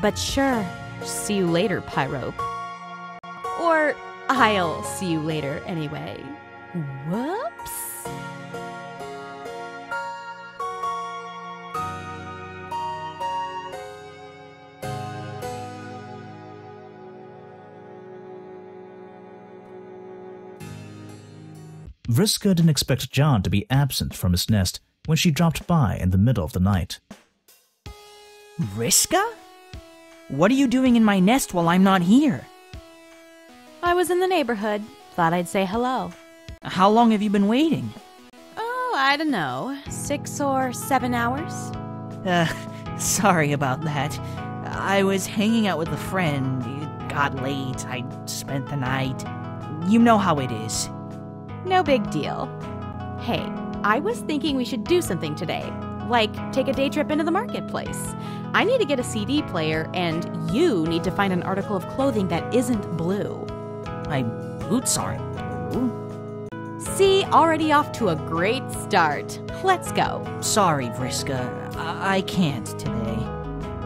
But sure, see you later, Pyrope. Or I'll see you later anyway. Whoops. Vriska didn't expect John to be absent from his nest when she dropped by in the middle of the night. Vriska? What are you doing in my nest while I'm not here? I was in the neighborhood. Thought I'd say hello. How long have you been waiting? Oh, I don't know. 6 or 7 hours? Sorry about that. I was hanging out with a friend. It got late. I spent the night. You know how it is. No big deal. Hey, I was thinking we should do something today. Like, take a day trip into the marketplace. I need to get a CD player, and you need to find an article of clothing that isn't blue. My boots aren't blue. See, already off to a great start. Let's go. Sorry, Vriska. I can't today.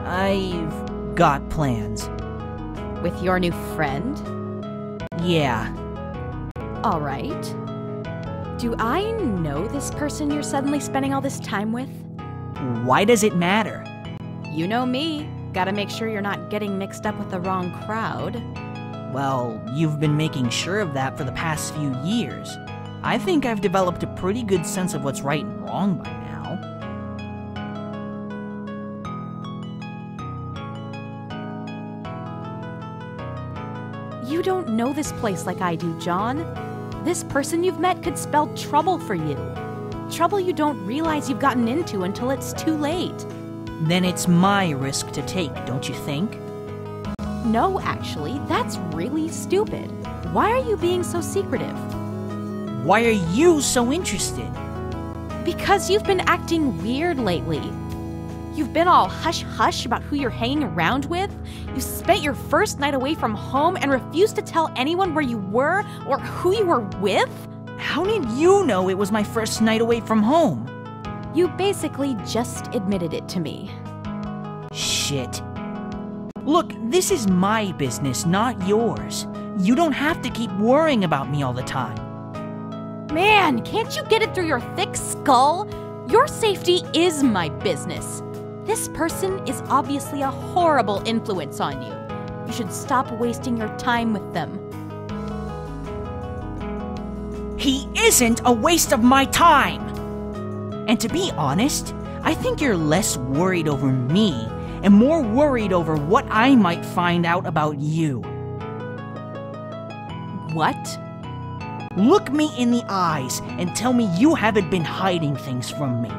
I've got plans. With your new friend? Yeah. All right. Do I know this person you're suddenly spending all this time with? Why does it matter? You know me. Gotta make sure you're not getting mixed up with the wrong crowd. Well, you've been making sure of that for the past few years. I think I've developed a pretty good sense of what's right and wrong by now. You don't know this place like I do, John. This person you've met could spell trouble for you. Trouble you don't realize you've gotten into until it's too late. Then it's my risk to take, don't you think? No, actually, that's really stupid. Why are you being so secretive? Why are you so interested? Because you've been acting weird lately. You've been all hush-hush about who you're hanging around with. You spent your first night away from home and refused to tell anyone where you were or who you were with? How did you know it was my first night away from home? You basically just admitted it to me. Shit. Look, this is my business, not yours. You don't have to keep worrying about me all the time. Man, can't you get it through your thick skull? Your safety is my business. This person is obviously a horrible influence on you. You should stop wasting your time with them. He isn't a waste of my time! And to be honest, I think you're less worried over me and more worried over what I might find out about you. What? Look me in the eyes and tell me you haven't been hiding things from me.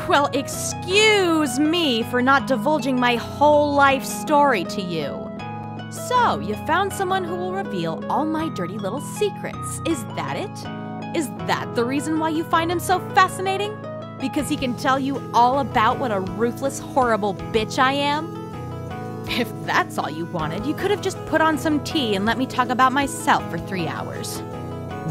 Well, excuse me for not divulging my whole life story to you. So, you found someone who will reveal all my dirty little secrets. Is that it? Is that the reason why you find him so fascinating? Because he can tell you all about what a ruthless, horrible bitch I am? If that's all you wanted, you could have just put on some tea and let me talk about myself for 3 hours.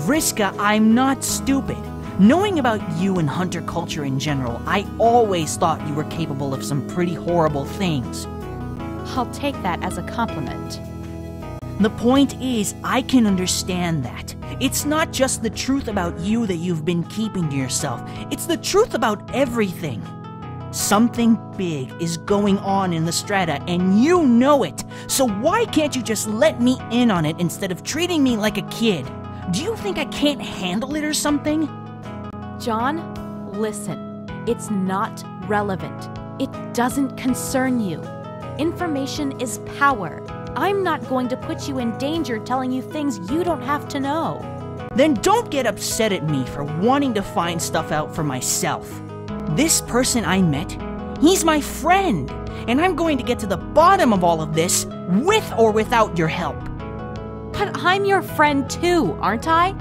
Vriska, I'm not stupid. Knowing about you and hunter culture in general, I always thought you were capable of some pretty horrible things. I'll take that as a compliment. The point is, I can understand that. It's not just the truth about you that you've been keeping to yourself. It's the truth about everything. Something big is going on in the strata, and you know it. So why can't you just let me in on it instead of treating me like a kid? Do you think I can't handle it or something? John, listen. It's not relevant. It doesn't concern you. Information is power. I'm not going to put you in danger telling you things you don't have to know. Then don't get upset at me for wanting to find stuff out for myself. This person I met, he's my friend, and I'm going to get to the bottom of all of this with or without your help. But I'm your friend too, aren't I?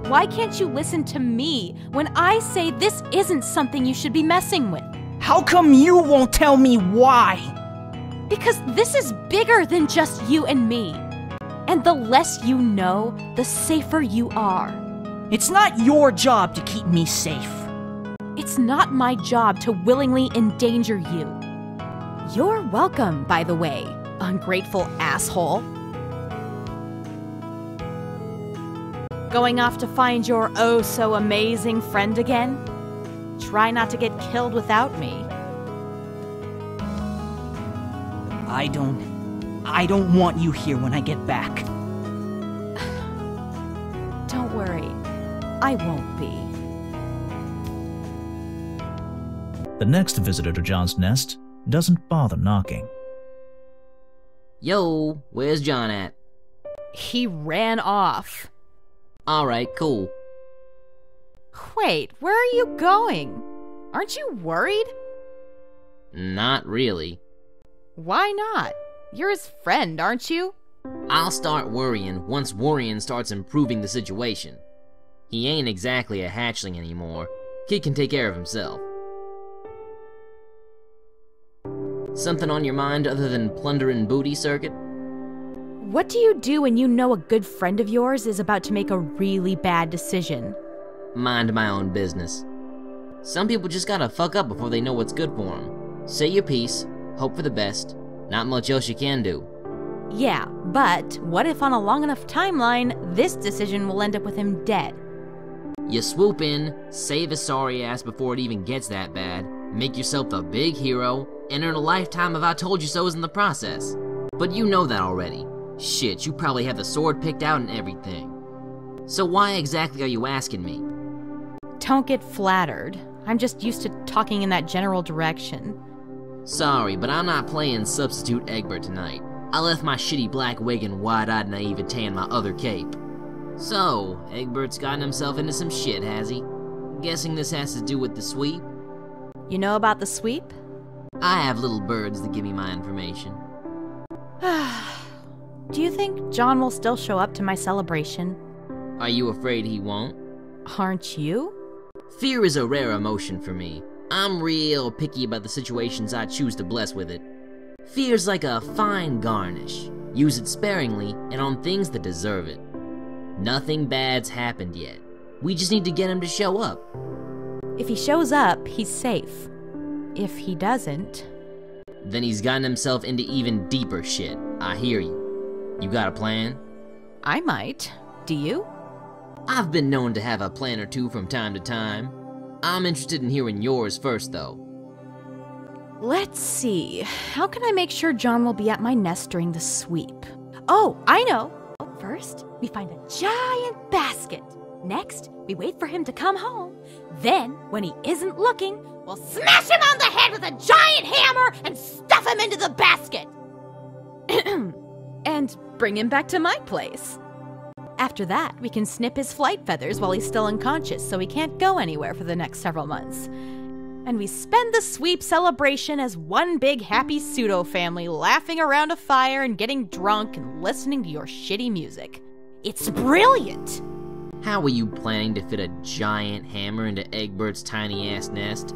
Why can't you listen to me when I say this isn't something you should be messing with? How come you won't tell me why? Because this is bigger than just you and me. And the less you know, the safer you are. It's not your job to keep me safe. It's not my job to willingly endanger you. You're welcome, by the way, ungrateful asshole. Going off to find your oh-so-amazing friend again? Try not to get killed without me. I don't want you here when I get back. Don't worry, I won't be. The next visitor to John's nest doesn't bother knocking. Yo, where's John at? He ran off. Alright, cool. Wait, where are you going? Aren't you worried? Not really. Why not? You're his friend, aren't you? I'll start worrying once worrying starts improving the situation. He ain't exactly a hatchling anymore. Kid can take care of himself. Something on your mind other than plundering booty, Circuit? What do you do when you know a good friend of yours is about to make a really bad decision? Mind my own business. Some people just gotta fuck up before they know what's good for them. Say your piece, hope for the best, not much else you can do. Yeah, but what if on a long enough timeline, this decision will end up with him dead? You swoop in, save his sorry ass before it even gets that bad, make yourself the big hero, and earn a lifetime of I told you so's in the process. But you know that already. Shit, you probably have the sword picked out and everything. So why exactly are you asking me? Don't get flattered. I'm just used to talking in that general direction. Sorry, but I'm not playing substitute Egbert tonight. I left my shitty black wig and wide-eyed naivete in my other cape. So, Egbert's gotten himself into some shit, has he? Guessing this has to do with the sweep? You know about the sweep? I have little birds that give me my information. Do you think John will still show up to my celebration? Are you afraid he won't? Aren't you? Fear is a rare emotion for me. I'm real picky about the situations I choose to bless with it. Fear's like a fine garnish. Use it sparingly and on things that deserve it. Nothing bad's happened yet. We just need to get him to show up. If he shows up, he's safe. If he doesn't... Then he's gotten himself into even deeper shit. I hear you. You got a plan? I might. Do you? I've been known to have a plan or two from time to time. I'm interested in hearing yours first, though. Let's see. How can I make sure John will be at my nest during the sweep? Oh, I know! First, we find a giant basket. Next, we wait for him to come home. Then, when he isn't looking, we'll smash him on the head with a giant hammer and stuff him into the basket. And bring him back to my place. After that, we can snip his flight feathers while he's still unconscious so he can't go anywhere for the next several months. And we spend the sweep celebration as one big happy pseudo-family laughing around a fire and getting drunk and listening to your shitty music. It's brilliant! How are you planning to fit a giant hammer into Egbert's tiny-ass nest?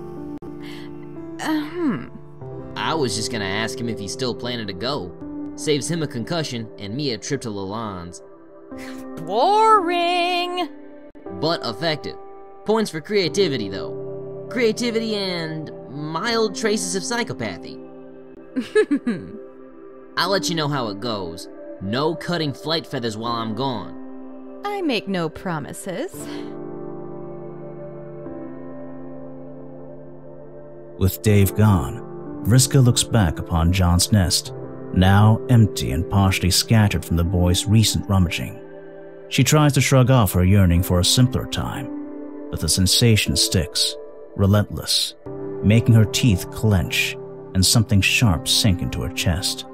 I was just gonna ask him if he's still planning to go. Saves him a concussion and me a trip to Lalonde's. Boring! But effective. Points for creativity, though. Creativity and mild traces of psychopathy. I'll let you know how it goes. No cutting flight feathers while I'm gone. I make no promises. With Dave gone, Vriska looks back upon John's nest, now empty and partially scattered from the boy's recent rummaging. She tries to shrug off her yearning for a simpler time, but the sensation sticks, relentless, making her teeth clench and something sharp sink into her chest.